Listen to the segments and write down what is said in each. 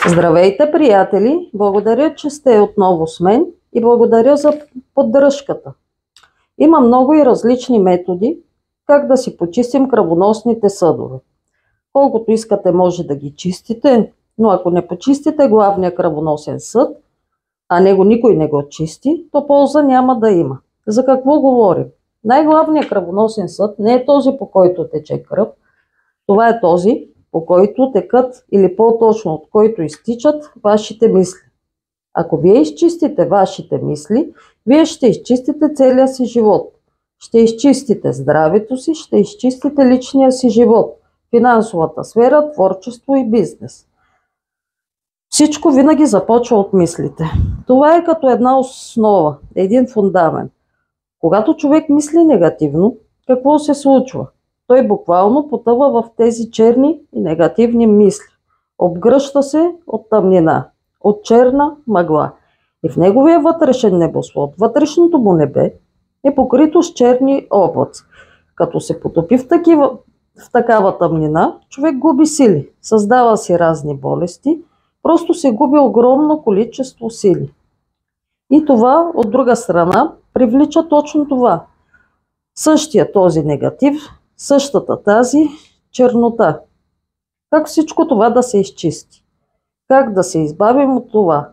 Здравейте, приятели! Благодаря, че сте отново с мен и благодаря за поддръжката. Има много и различни методи как да си почистим кръвоносните съдове. Колкото искате може да ги чистите, но ако не почистите главния кръвоносен съд, а него никой не го чисти, то полза няма да има. За какво говорим? Най-главният кръвоносен съд не е този, по който тече кръв. Това е този, по който текат, или по-точно от който изтичат вашите мисли. Ако вие изчистите вашите мисли, вие ще изчистите целия си живот. Ще изчистите здравето си, ще изчистите личния си живот, финансовата сфера, творчество и бизнес. Всичко винаги започва от мислите. Това е като една основа, един фундамент. Когато човек мисли негативно, какво се случва? Той буквално потъва в тези черни и негативни мисли. Обгръща се от тъмнина, от черна мъгла. И в неговия вътрешен небосвод, вътрешното му небе е покрито с черни облаци. Като се потопи в такава тъмнина, човек губи сили, създава си разни болести, просто се губи огромно количество сили. И това, от друга страна, привлича точно това. Същия този негатив, същата тази чернота. Как всичко това да се изчисти? Как да се избавим от това?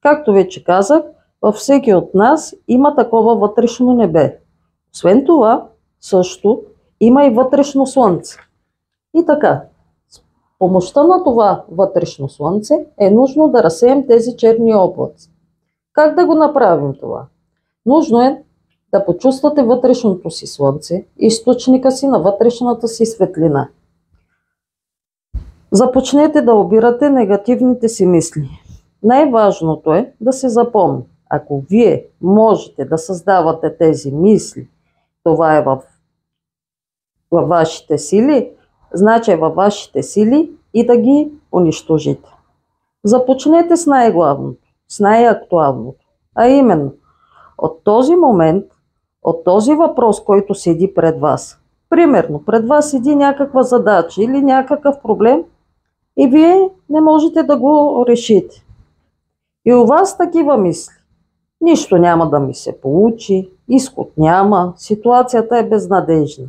Както вече казах, във всеки от нас има такова вътрешно небе. Освен това, също има и вътрешно слънце. И така, с помощта на това вътрешно слънце е нужно да разсеем тези черни облаци. Как да го направим това? Нужно е да почувствате вътрешното си слънце, източника си на вътрешната си светлина. Започнете да обирате негативните си мисли. Най-важното е да се запомни. Ако вие можете да създавате тези мисли, това е във вашите сили, значи е във вашите сили и да ги унищожите. Започнете с най-главното, с най-актуалното, а именно от този момент, от този въпрос, който седи пред вас. Примерно, пред вас седи някаква задача или някакъв проблем и вие не можете да го решите. И у вас такива мисли. Нищо няма да ми се получи, изход няма, ситуацията е безнадежна.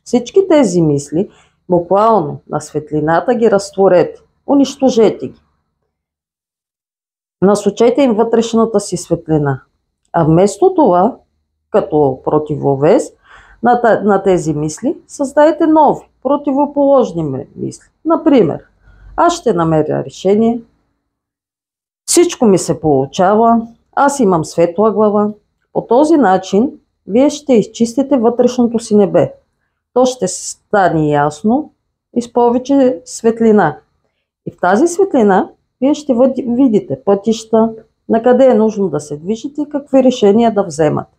Всички тези мисли, буквално на светлината ги разтворете, унищожете ги. Насочете им вътрешната си светлина. А вместо това, като противовес на тези мисли, създайте нови, противоположни мисли. Например, аз ще намеря решение, всичко ми се получава, аз имам светла глава. По този начин вие ще изчистите вътрешното си небе. То ще стане ясно и с повече светлина. И в тази светлина вие ще видите пътища, на къде е нужно да се движите и какви решения да вземате.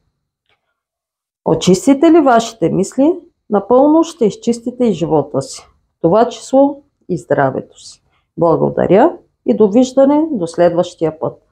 Очистите ли вашите мисли, напълно ще изчистите и живота си, в това число и здравето си. Благодаря и довиждане до следващия път.